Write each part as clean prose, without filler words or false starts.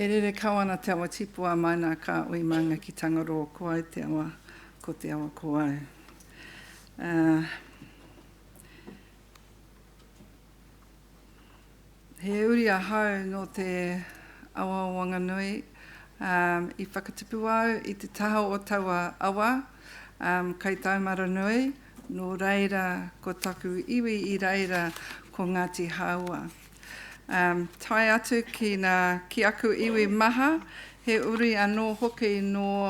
E rere kawana te awa tipua mai nā ka ui manga ki Tangaroa ko ai te awa, ko te awa ko ai. He uri a hau no te awa o Wanganui I whakatipu au I te taha o taua awa, kei taumara nui, no reira ko taku iwi I reira ko Ngāti Haua. Tai atu ki aku iwi maha, he uri anō hoki no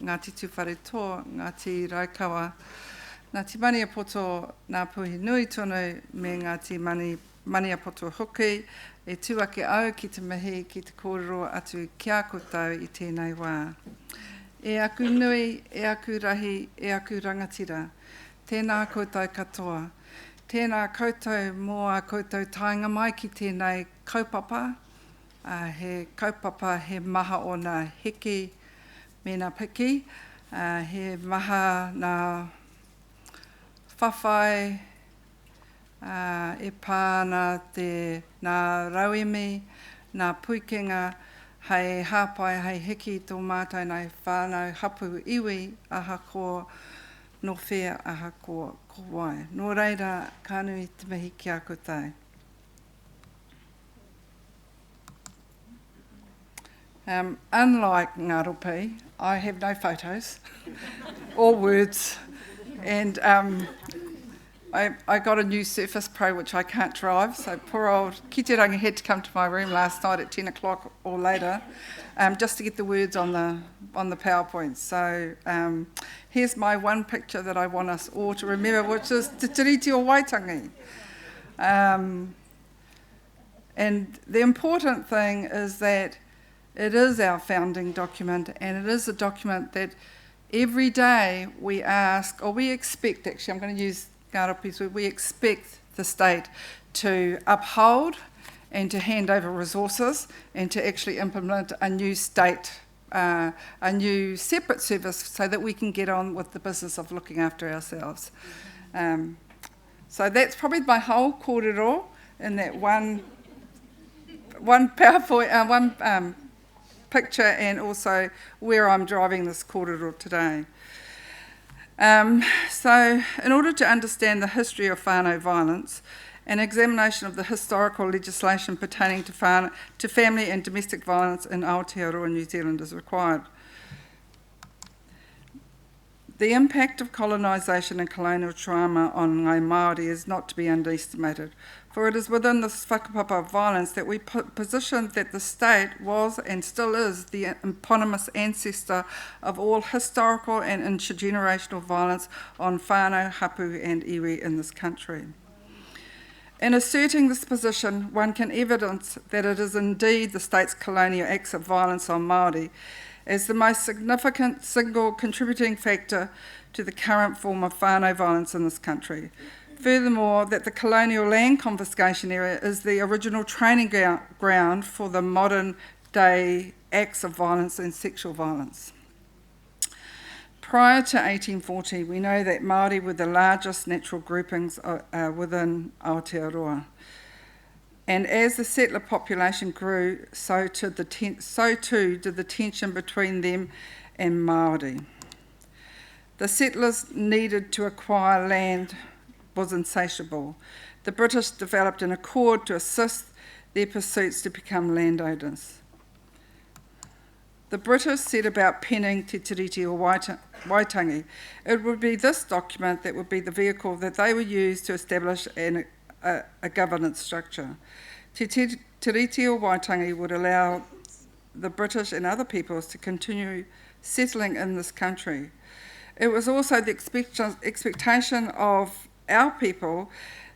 Ngāti Tuwhare Tō, Ngāti Raukawa, Ngāti Maniapoto Ngā Puhi Nui tonu me Ngāti Maniapoto hoki, e tuake au ki te mihi ki te kōrero atu kia koutou I tēnei wā. E aku nui, e aku rahi, e aku rangatira, tēnā koutou katoa. Tēnā koutou mō a koutou tainga mai ki tēnei kaupapa, he kaupapa he maha o nā heki me nā piki, he maha nā whawhai, e pāna nā rauemi, nā puikenga, hei hāpai, hei heki tō mātai nei whānau hapu iwi, aha ko no whea aha ko wai. Nō reira, kānui te mihi ki a koutou. Unlike Ngā Ropi, I have no photos or words, and I got a new Surface Pro which I can't drive, so poor old Kiterangi had to come to my room last night at 10 o'clock or later just to get the words on the PowerPoint. So here's my one picture that I want us all to remember, which is Te Tiriti o Waitangi. And the important thing is that it is our founding document, and it is a document that every day we ask, or we expect, actually, I'm going to use Ngā Ropi's word, we expect the state to uphold and to hand over resources and to actually implement a new state, a new separate service so that we can get on with the business of looking after ourselves. So that's probably my whole kōrero in that one PowerPoint, picture, and also where I'm driving this kōrero today. So in order to understand the history of whānau violence, an examination of the historical legislation pertaining to family and domestic violence in Aotearoa, New Zealand is required. The impact of colonisation and colonial trauma on ngai Māori is not to be underestimated, for it is within this whakapapa of violence that we position that the state was and still is the eponymous ancestor of all historical and intergenerational violence on whānau, hapu and iwi in this country. In asserting this position, one can evidence that it is indeed the state's colonial acts of violence on Māori as the most significant single contributing factor to the current form of whānau violence in this country. Furthermore, that the colonial land confiscation area is the original training ground for the modern day acts of violence and sexual violence. Prior to 1840, we know that Māori were the largest natural groupings within Aotearoa. And as the settler population grew, so too did the tension between them and Māori. The settlers needed to acquire land was insatiable. The British developed an accord to assist their pursuits to become landowners. The British set about penning Te Tiriti o Waitangi. It would be this document that would be the vehicle that they would use to establish a governance structure. Te Tiriti o Waitangi would allow the British and other peoples to continue settling in this country. It was also the expectation of our people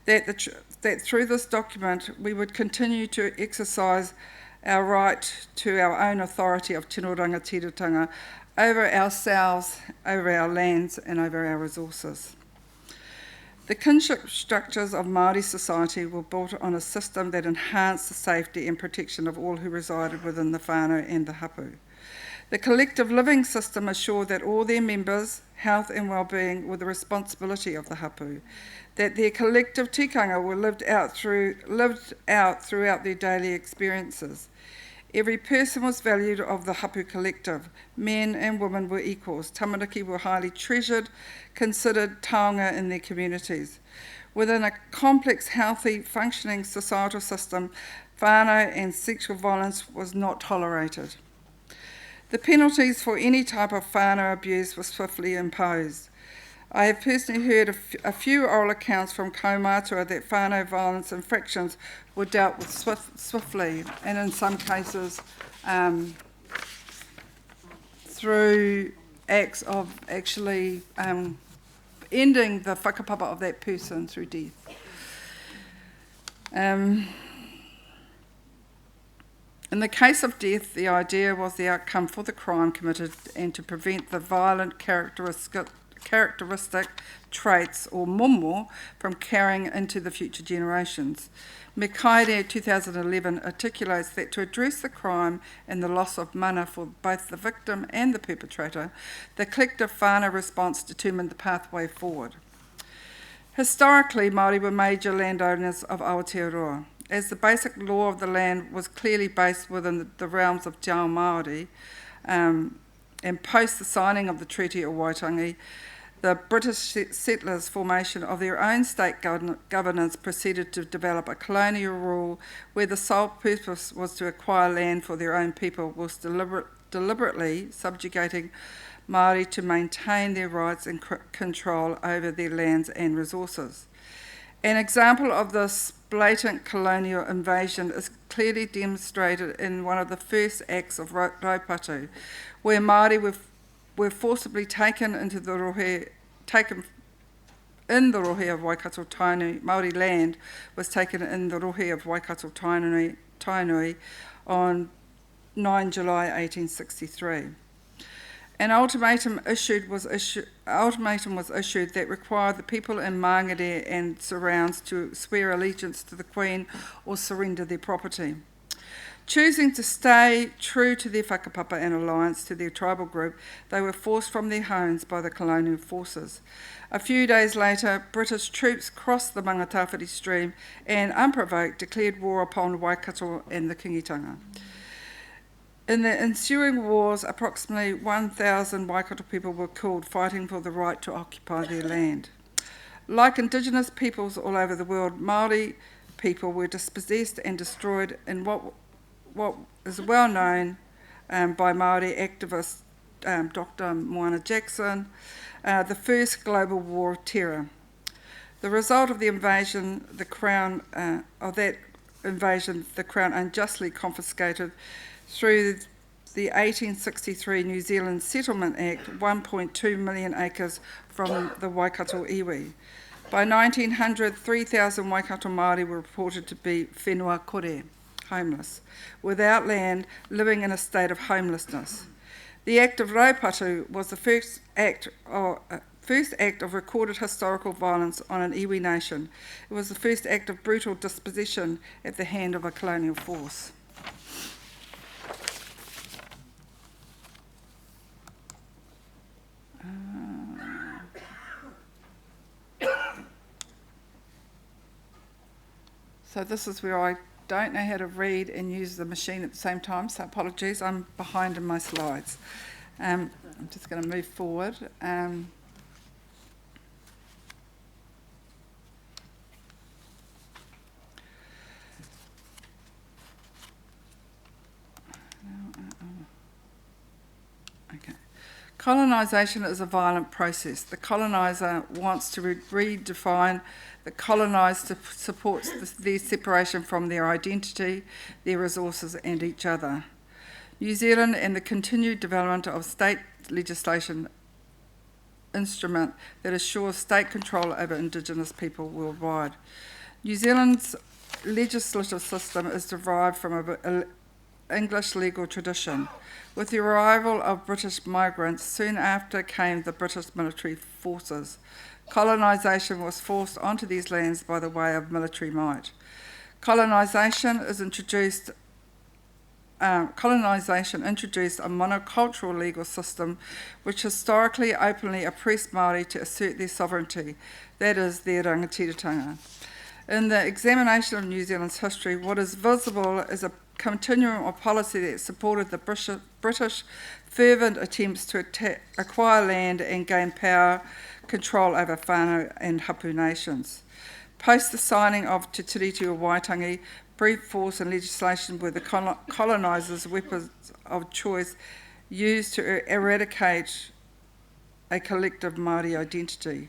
that through this document we would continue to exercise our right to our own authority of tino rangatiratanga over ourselves, over our lands and over our resources. The kinship structures of Māori society were built on a system that enhanced the safety and protection of all who resided within the whānau and the hapu. The collective living system assured that all their members' health and well-being were the responsibility of the hapu, that their collective tikanga were lived out throughout their daily experiences. Every person was valued of the hapu collective. Men and women were equals. Tamariki were highly treasured, considered taonga in their communities. Within a complex, healthy, functioning societal system, whānau and sexual violence was not tolerated. The penalties for any type of whānau abuse were swiftly imposed. I have personally heard a few oral accounts from kaumātua that whānau violence infractions were dealt with swiftly, and in some cases through acts of actually ending the whakapapa of that person through death. In the case of death, the idea was the outcome for the crime committed and to prevent the violent characteristic traits or momo from carrying into the future generations. Mekaere 2011 articulates that to address the crime and the loss of mana for both the victim and the perpetrator, the collective whānau response determined the pathway forward. Historically, Māori were major landowners of Aotearoa. As the basic law of the land was clearly based within the realms of Te Ao Māori, and post the signing of the Treaty of Waitangi, the British settlers' formation of their own state governance proceeded to develop a colonial rule where the sole purpose was to acquire land for their own people, whilst deliberately subjugating Māori to maintain their rights and control over their lands and resources. An example of this blatant colonial invasion is clearly demonstrated in one of the first acts of Raupatu, where Māori were forcibly taken into the rohe, in the rohe of Waikato Tainui. Māori land was taken in the rohe of Waikato Tainui on 9 July 1863. An ultimatum was issued that required the people in Mangere and surrounds to swear allegiance to the Queen or surrender their property. Choosing to stay true to their whakapapa and alliance to their tribal group, they were forced from their homes by the colonial forces. A few days later, British troops crossed the Mangatawhiri stream and, unprovoked, declared war upon Waikato and the Kingitanga. In the ensuing wars, approximately 1,000 Waikato people were killed fighting for the right to occupy their land. Like Indigenous peoples all over the world, Māori people were dispossessed and destroyed in what is well known by Māori activist Dr. Moana Jackson, the first global war of terror. The result of the invasion, the Crown unjustly confiscated through the 1863 New Zealand Settlement Act 1.2 million acres from the Waikato iwi. By 1900, 3,000 Waikato Māori were reported to be whenua kore, homeless, without land, living in a state of homelessness. The Act of Raupatu was the first act of recorded historical violence on an iwi nation. It was the first act of brutal dispossession at the hand of a colonial force. So this is where I don't know how to read and use the machine at the same time, so apologies, I'm behind in my slides. I'm just going to move forward. Okay. Colonisation is a violent process. The coloniser wants to redefine the colonised to support their separation from their identity, their resources and each other. New Zealand and the continued development of state legislation instrument that assures state control over Indigenous people worldwide. New Zealand's legislative system is derived from an English legal tradition. With the arrival of British migrants, soon after came the British military forces. Colonisation was forced onto these lands by the way of military might. Colonisation introduced a monocultural legal system which historically openly oppressed Māori to assert their sovereignty, that is, their rangatiratanga. In the examination of New Zealand's history, what is visible is a continuum of policy that supported the British fervent attempts to acquire land and gain power control over whānau and hapu nations. Post the signing of Te Tiriti o Waitangi, brute force and legislation were the colonisers' weapons of choice used to eradicate a collective Māori identity.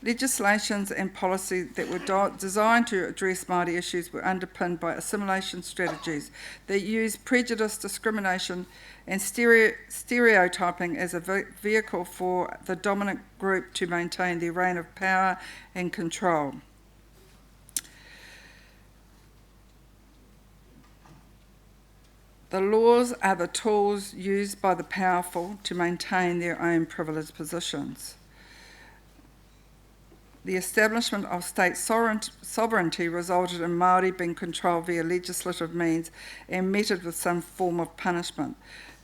Legislations and policy that were designed to address Māori issues were underpinned by assimilation strategies that used prejudice, discrimination and stereotyping as a vehicle for the dominant group to maintain their reign of power and control. The laws are the tools used by the powerful to maintain their own privileged positions. The establishment of state sovereignty resulted in Māori being controlled via legislative means and meted with some form of punishment.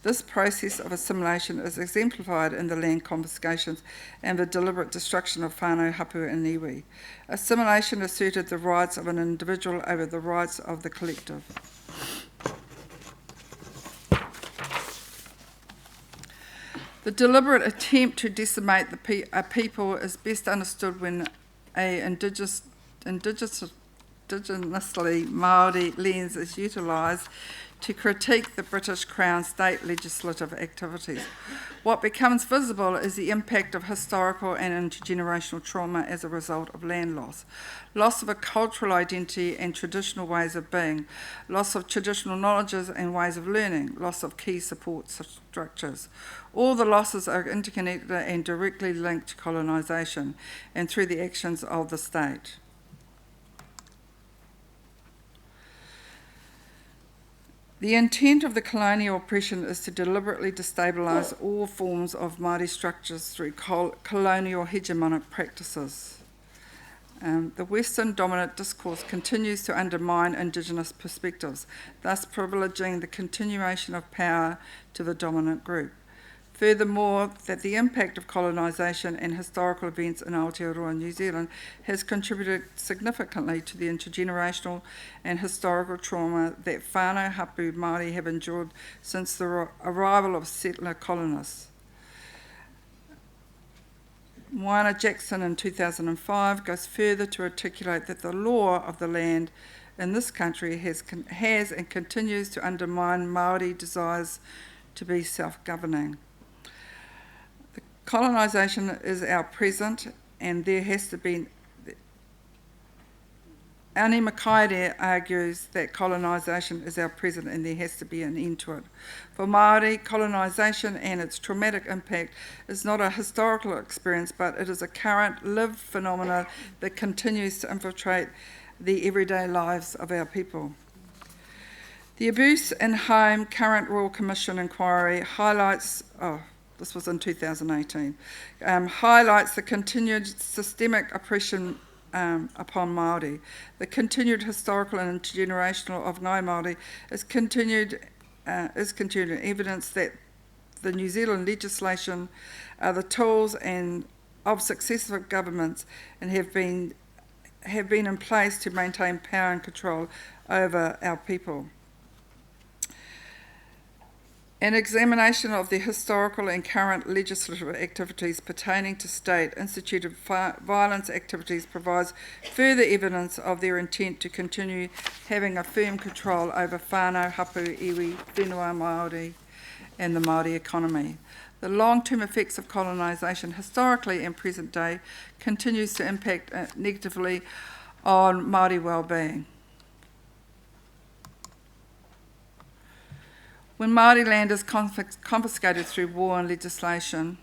This process of assimilation is exemplified in the land confiscations and the deliberate destruction of whānau, hapu and iwi. Assimilation asserted the rights of an individual over the rights of the collective. The deliberate attempt to decimate a people is best understood when an indigenously Māori lens is utilised to critique the British Crown state legislative activities. What becomes visible is the impact of historical and intergenerational trauma as a result of land loss of a cultural identity and traditional ways of being, loss of traditional knowledges and ways of learning, loss of key support structures. All the losses are interconnected and directly linked to colonisation and through the actions of the state. The intent of the colonial oppression is to deliberately destabilise all forms of Māori structures through colonial hegemonic practices. The Western dominant discourse continues to undermine Indigenous perspectives, thus privileging the continuation of power to the dominant group. Furthermore, that the impact of colonisation and historical events in Aotearoa, New Zealand, has contributed significantly to the intergenerational and historical trauma that whānau hapu Māori have endured since the arrival of settler colonists. Moana Jackson in 2005 goes further to articulate that the law of the land in this country has and continues to undermine Māori desires to be self-governing. Colonisation is our present, and there has to be. Ani Makaere argues that colonisation is our present and there has to be an end to it. For Māori, colonisation and its traumatic impact is not a historical experience, but it is a current lived phenomena that continues to infiltrate the everyday lives of our people. The Abuse in Home Current Royal Commission inquiry highlights, this was in 2018, highlights the continued systemic oppression upon Māori. The continued historical and intergenerational of Ngāi Māori is continued evidence that the New Zealand legislation are the tools of successive governments and have been in place to maintain power and control over our people. An examination of the historical and current legislative activities pertaining to state-instituted violence activities provides further evidence of their intent to continue having a firm control over whānau, hapu, iwi, whenua Māori and the Māori economy. The long-term effects of colonisation historically and present day continues to impact negatively on Māori well-being. When Māori land is confiscated through war and legislation,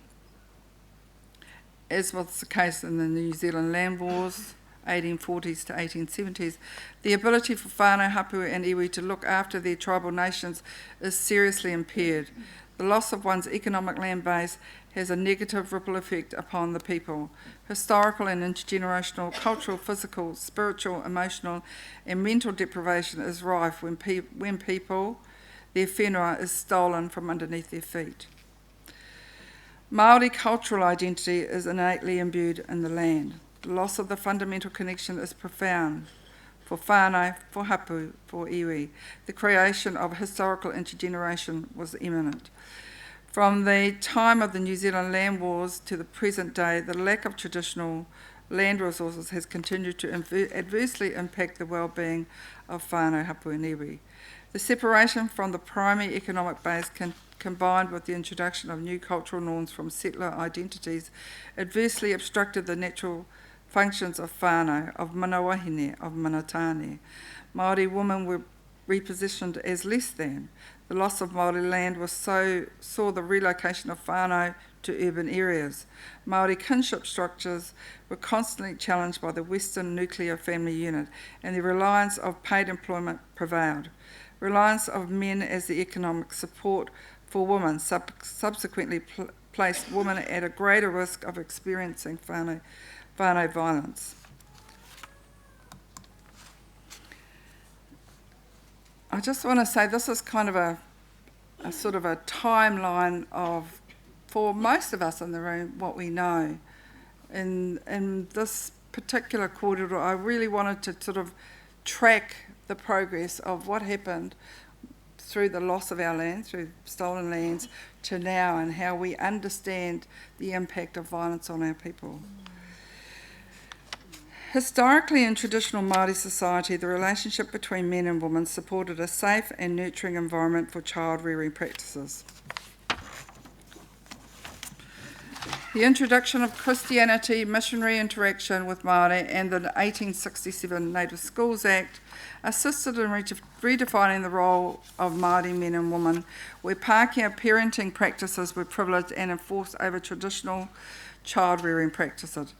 as was the case in the New Zealand land wars, 1840s to 1870s, the ability for whānau, hapu and iwi to look after their tribal nations is seriously impaired. The loss of one's economic land base has a negative ripple effect upon the people. Historical and intergenerational, cultural, physical, spiritual, emotional and mental deprivation is rife when people, their whenua is stolen from underneath their feet. Māori cultural identity is innately imbued in the land. The loss of the fundamental connection is profound. For whānau, for hapu, for iwi. The creation of historical intergeneration was imminent. From the time of the New Zealand land wars to the present day, the lack of traditional land resources has continued to adversely impact the well-being of whānau, hapu and iwi. The separation from the primary economic base combined with the introduction of new cultural norms from settler identities adversely obstructed the natural functions of whānau, of mana wahine, of mana tāne. Māori women were repositioned as less than. The loss of Māori land saw the relocation of whānau to urban areas. Māori kinship structures were constantly challenged by the Western nuclear family unit, and the reliance of paid employment prevailed. Reliance of men as the economic support for women subsequently placed women at a greater risk of experiencing whānau violence. I just want to say this is kind of a sort of a timeline of, for most of us in the room, what we know. In this particular korero, I really wanted to sort of track the progress of what happened through the loss of our land, through stolen lands, to now, and how we understand the impact of violence on our people. Historically, in traditional Māori society, the relationship between men and women supported a safe and nurturing environment for child-rearing practices. The introduction of Christianity, missionary interaction with Māori, and the 1867 Native Schools Act assisted in redefining the role of Māori men and women, where Pākehā parenting practices were privileged and enforced over traditional child-rearing practices.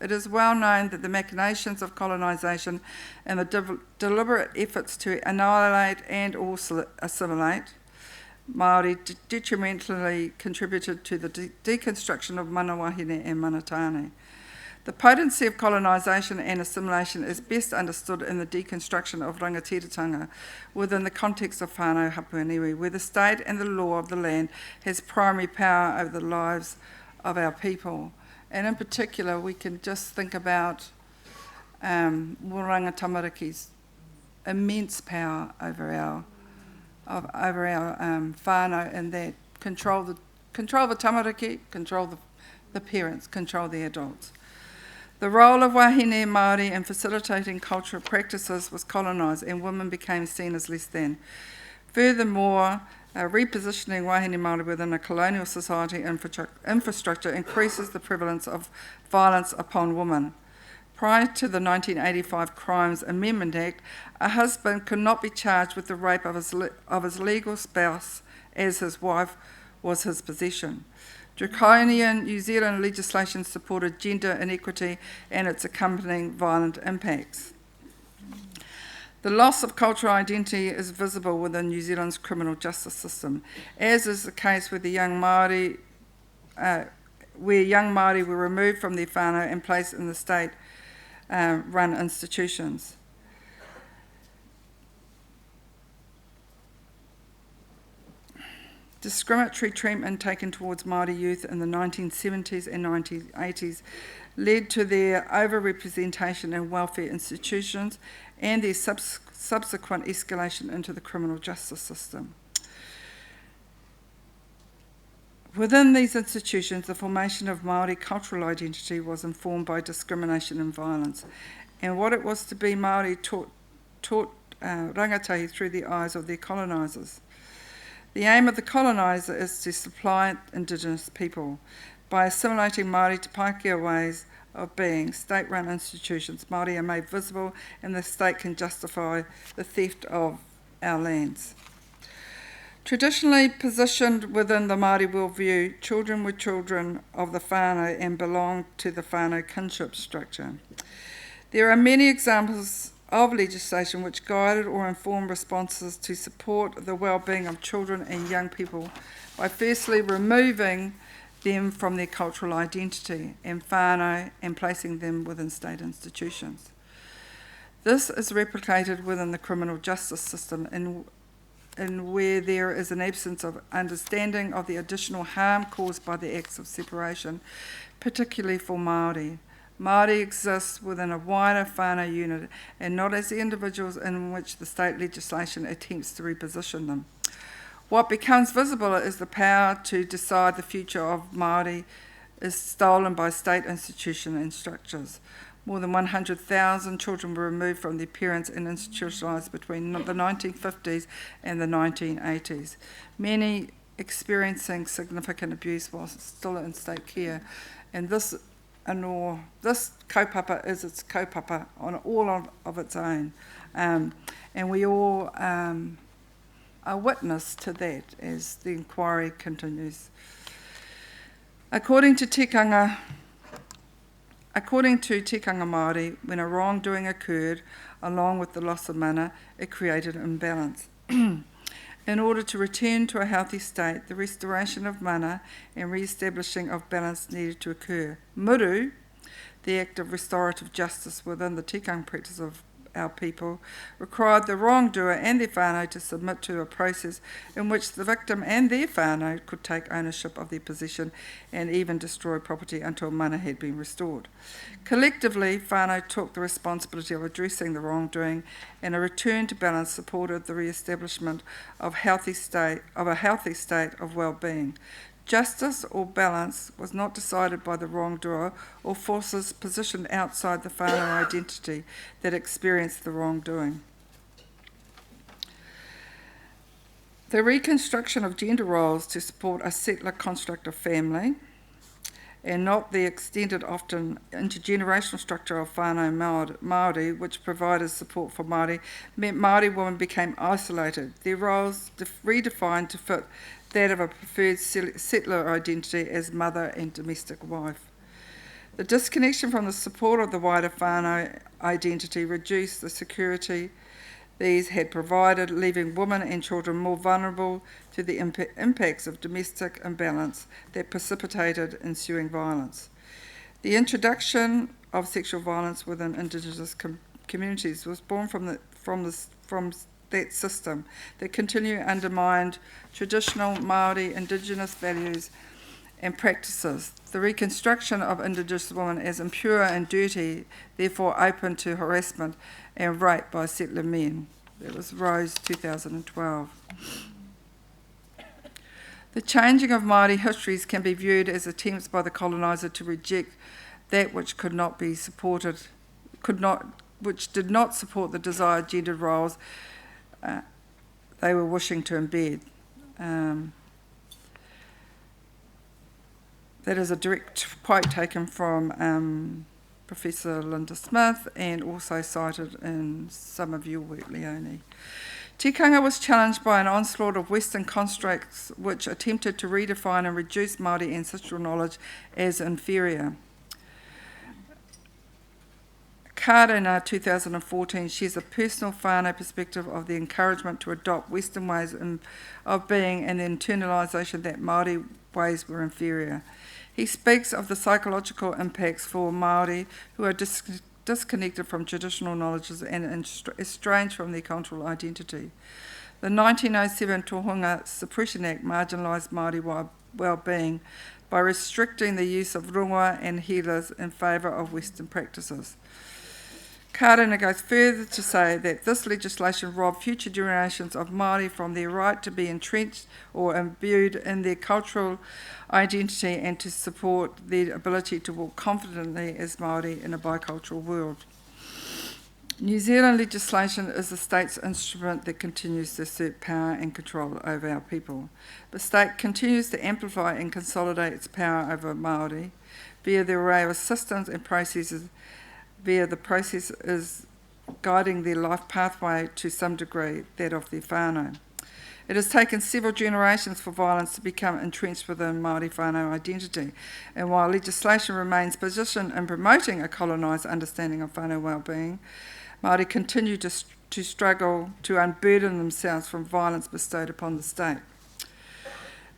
It is well known that the machinations of colonisation and the deliberate efforts to annihilate and or assimilate Māori detrimentally contributed to the deconstruction of mana wahine and mana tāne. The potency of colonisation and assimilation is best understood in the deconstruction of rangatiratanga within the context of whānau, hapu and iwi, where the state and the law of the land has primary power over the lives of our people. And in particular, we can just think about Waranga Tamaraki's immense power over our whānau, and that control the tamariki, control the parents, control the adults. The role of wahine Māori in facilitating cultural practices was colonised, and women became seen as less than. Furthermore, repositioning wahine Māori within a colonial society infrastructure increases the prevalence of violence upon women. Prior to the 1985 Crimes Amendment Act, a husband could not be charged with the rape of his legal spouse as his wife was his possession. Draconian New Zealand legislation supported gender inequity and its accompanying violent impacts. The loss of cultural identity is visible within New Zealand's criminal justice system, as is the case with young Māori were removed from their whānau and placed in the state-run institutions. Discriminatory treatment taken towards Māori youth in the 1970s and 1980s led to their over-representation in welfare institutions and their subsequent escalation into the criminal justice system. Within these institutions, the formation of Māori cultural identity was informed by discrimination and violence, and what it was to be Māori taught rangatahi through the eyes of their colonisers. The aim of the coloniser is to supply Indigenous people. By assimilating Māori to Pākehā ways of being, state-run institutions, Māori are made visible, and the state can justify the theft of our lands. Traditionally positioned within the Māori worldview, children were children of the whānau and belonged to the whānau kinship structure. There are many examples of legislation which guided or informed responses to support the well-being of children and young people by firstly removing them from their cultural identity and whānau and placing them within state institutions. This is replicated within the criminal justice system in where there is an absence of understanding of the additional harm caused by the acts of separation, particularly for Māori. Māori exists within a wider whānau unit and not as the individuals in which the state legislation attempts to reposition them. What becomes visible is the power to decide the future of Māori is stolen by state institutions and structures. More than 100,000 children were removed from their parents and institutionalised between the 1950s and the 1980s, many experiencing significant abuse while still in state care. And this kaupapa is its kaupapa on all of its own. And we all are witness to that as the inquiry continues. According to tikanga Māori, when a wrongdoing occurred, along with the loss of mana, it created imbalance. In order to return to a healthy state, the restoration of mana and re-establishing of balance needed to occur. Muru, the act of restorative justice within the tikanga practice of our people, required the wrongdoer and their whānau to submit to a process in which the victim and their whānau could take ownership of their possession and even destroy property until mana had been restored. Collectively, whānau took the responsibility of addressing the wrongdoing, and a return to balance supported the re-establishment of a healthy state of well-being. Justice or balance was not decided by the wrongdoer or forces positioned outside the whānau identity that experienced the wrongdoing. The reconstruction of gender roles to support a settler construct of family and not the extended, often intergenerational structure of whānau Māori, which provided support for Māori, meant Māori women became isolated, their roles redefined to fit that of a preferred settler identity as mother and domestic wife. The disconnection from the support of the wider whānau identity reduced the security these had provided, leaving women and children more vulnerable to the impacts of domestic imbalance that precipitated ensuing violence. The introduction of sexual violence within Indigenous communities was born from that system that continued to undermine traditional Māori Indigenous values and practices. The reconstruction of Indigenous women as impure and dirty, therefore open to harassment and rape by settler men. That was Rose, 2012. The changing of Māori histories can be viewed as attempts by the coloniser to reject that which which did not support the desired gendered roles they were wishing to embed. That is a direct quote taken from Professor Linda Smith and also cited in some of your work, Leonie. Tikanga was challenged by an onslaught of Western constructs which attempted to redefine and reduce Māori ancestral knowledge as inferior. Karena, 2014, shares a personal whānau perspective of the encouragement to adopt Western ways of being and the internalisation that Māori ways were inferior. He speaks of the psychological impacts for Māori who are disconnected from traditional knowledges and estranged from their cultural identity. The 1907 Tohunga Suppression Act marginalised Māori well-being by restricting the use of rongoa and healers in favour of Western practices. Karena goes further to say that this legislation robbed future generations of Māori from their right to be entrenched or imbued in their cultural identity and to support their ability to walk confidently as Māori in a bicultural world. New Zealand legislation is the state's instrument that continues to assert power and control over our people. The state continues to amplify and consolidate its power over Māori via the array of systems and processes via the process is guiding their life pathway to some degree, that of their whānau. It has taken several generations for violence to become entrenched within Māori whānau identity, and while legislation remains positioned in promoting a colonised understanding of whānau well-being, Māori continue to struggle to unburden themselves from violence bestowed upon the state.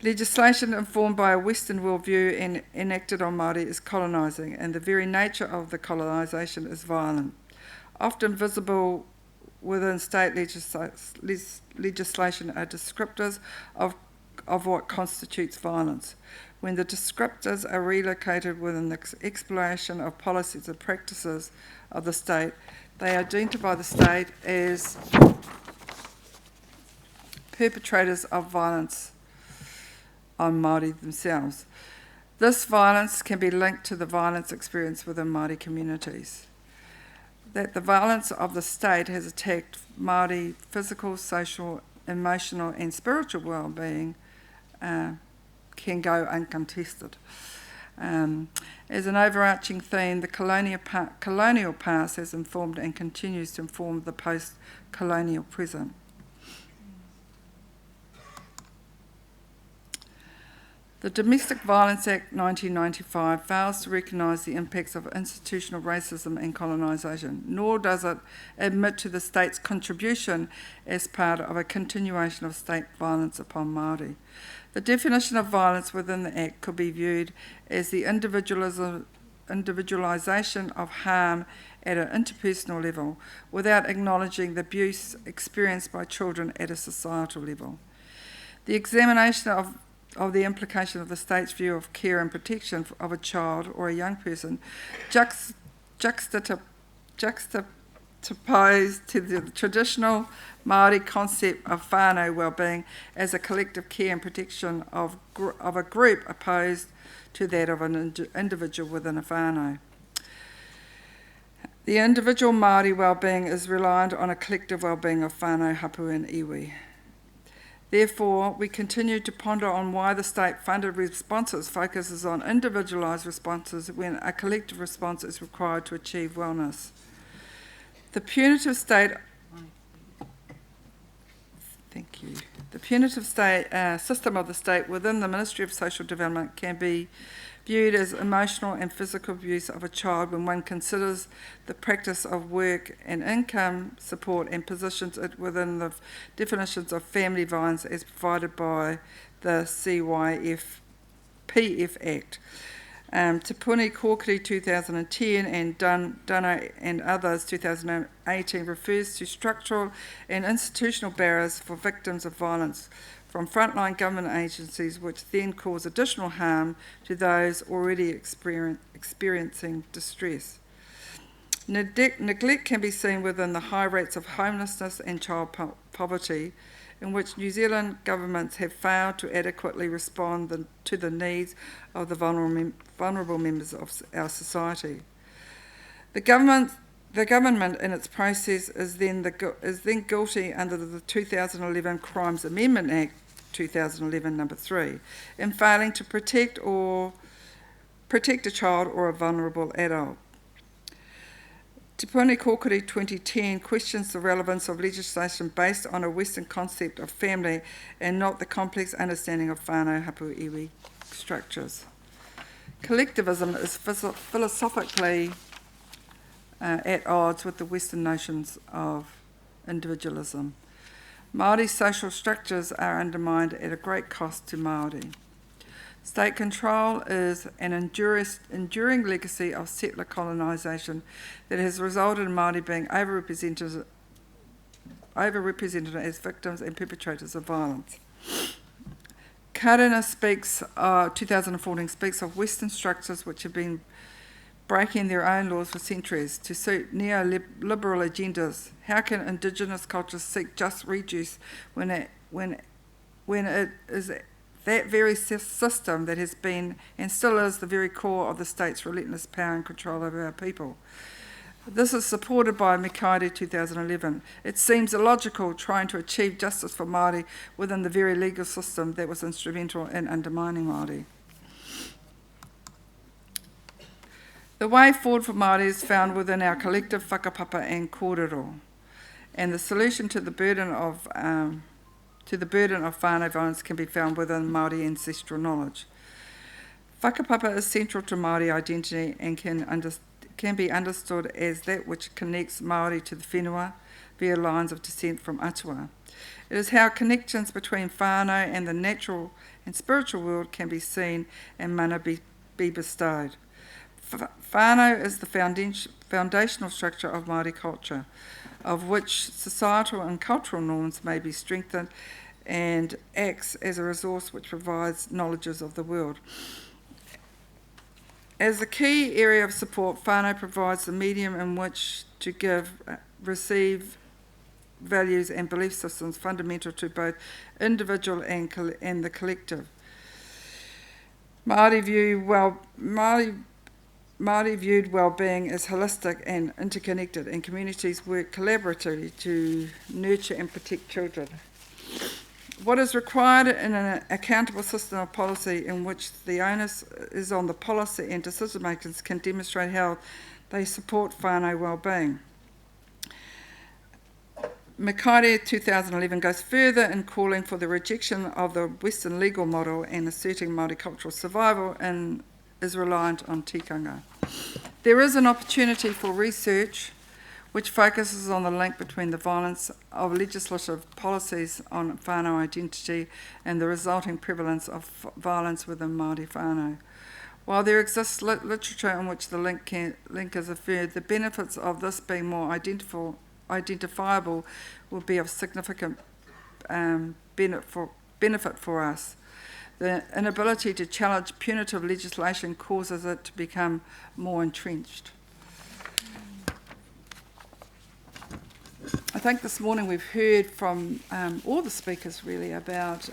Legislation informed by a Western worldview and enacted on Māori is colonising, and the very nature of the colonisation is violent. Often visible within state legislation are descriptors of of what constitutes violence. When the descriptors are relocated within the exploration of policies and practices of the state, they identify the state as perpetrators of violence on Māori themselves. This violence can be linked to the violence experienced within Māori communities. That the violence of the state has attacked Māori physical, social, emotional and spiritual well-being can go uncontested. As an overarching theme, the colonial past has informed and continues to inform the post-colonial present. The Domestic Violence Act 1995 fails to recognise the impacts of institutional racism and colonisation, nor does it admit to the state's contribution as part of a continuation of state violence upon Māori. The definition of violence within the Act could be viewed as the individualisation of harm at an interpersonal level without acknowledging the abuse experienced by children at a societal level. The examination of the implication of the state's view of care and protection of a child or a young person juxtaposed to the traditional Māori concept of whānau wellbeing as a collective care and protection of a group opposed to that of an individual within a whānau. The individual Māori wellbeing is reliant on a collective wellbeing of whānau, hapu and iwi. Therefore, we continue to ponder on why the state-funded responses focuses on individualised responses when a collective response is required to achieve wellness. The punitive state system of the state within the Ministry of Social Development can be viewed as emotional and physical abuse of a child when one considers the practice of work and income support and positions it within the definitions of family violence as provided by the PF Act. Te Puni Kōkiri 2010 and Dano and others 2018 refers to structural and institutional barriers for victims of violence from frontline government agencies, which then cause additional harm to those already experiencing distress. Neglect can be seen within the high rates of homelessness and child poverty, in which New Zealand governments have failed to adequately respond to the needs of the vulnerable members of our society. The government in its process is then guilty under the 2011 Crimes Amendment Act 2011 number 3 in failing to protect a child or a vulnerable adult. Te Puni Kōkiri 2010 questions the relevance of legislation based on a Western concept of family and not the complex understanding of whānau, hapu, iwi structures. Collectivism is philosophically at odds with the Western notions of individualism. Māori social structures are undermined at a great cost to Māori. State control is an enduring legacy of settler colonisation that has resulted in Māori being overrepresented as victims and perpetrators of violence. Karina 2014 speaks of Western structures which have been breaking their own laws for centuries to suit neoliberal agendas. How can Indigenous cultures seek just redress when it is that very system that has been and still is the very core of the state's relentless power and control over our people? This is supported by Mikaere 2011. It seems illogical trying to achieve justice for Māori within the very legal system that was instrumental in undermining Māori. The way forward for Māori is found within our collective whakapapa and kōrero, and the solution to the burden of whānau violence can be found within Māori ancestral knowledge. Whakapapa is central to Māori identity and can be understood as that which connects Māori to the whenua via lines of descent from atua. It is how connections between whānau and the natural and spiritual world can be seen and mana be bestowed. Whānau is the foundational structure of Māori culture, of which societal and cultural norms may be strengthened and acts as a resource which provides knowledges of the world. As a key area of support, whānau provides the medium in which to give, receive values and belief systems fundamental to both individual and the collective. Māori viewed well-being as holistic and interconnected, and communities work collaboratively to nurture and protect children. What is required in an accountable system of policy in which the onus is on the policy and decision makers can demonstrate how they support whānau well-being. Makaere 2011 goes further in calling for the rejection of the Western legal model and asserting Māori cultural survival is reliant on tikanga. There is an opportunity for research which focuses on the link between the violence of legislative policies on whānau identity and the resulting prevalence of violence within Māori whānau. While there exists literature in which the link is affirmed, the benefits of this being more identifiable will be of significant benefit for us. The inability to challenge punitive legislation causes it to become more entrenched. I think this morning we've heard from all the speakers really about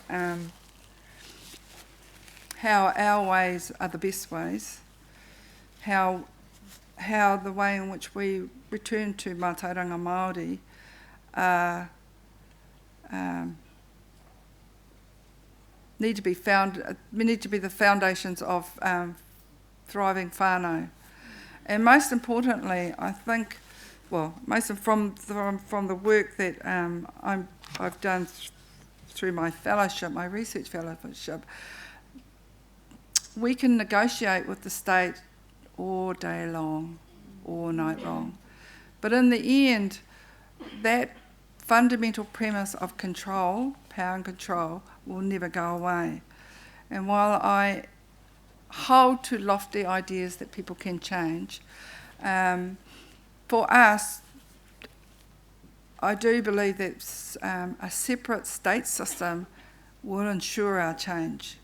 how our ways are the best ways, how the way in which we return to mātauranga Māori need to be the foundations of thriving whānau. And most importantly, I think, from the work that I've done through my fellowship, my research fellowship, we can negotiate with the state all day long, all night long. But in the end, that fundamental premise of control, power and control, will never go away. And while I hold to lofty ideas that people can change, for us, I do believe that a separate state system will ensure our change.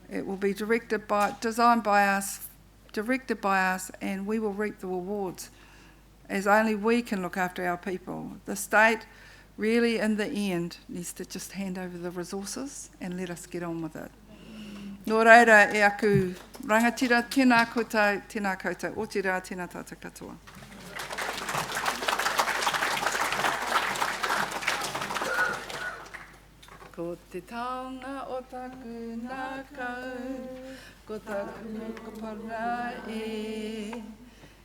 It will be designed by us, directed by us, and we will reap the rewards, as only we can look after our people. The state really, in the end, needs to just hand over the resources and let us get on with it. Nō reira, e aku rangatira, tēnā koutou, o te rā, tēnā tātou katoa. Ko te taonga o taku nā kau, ko taku mokopuna he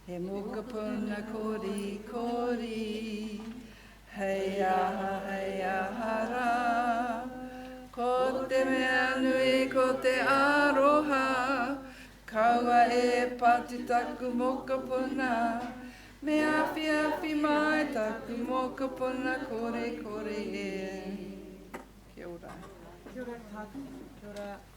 mokopuna kori, hei aha rā. Ko te mea nui, ko te aroha, kaua e pati taku mokopuna, me awhi mai taku mokopuna kore e. Kia ora. Kia ora tātou. Kia ora.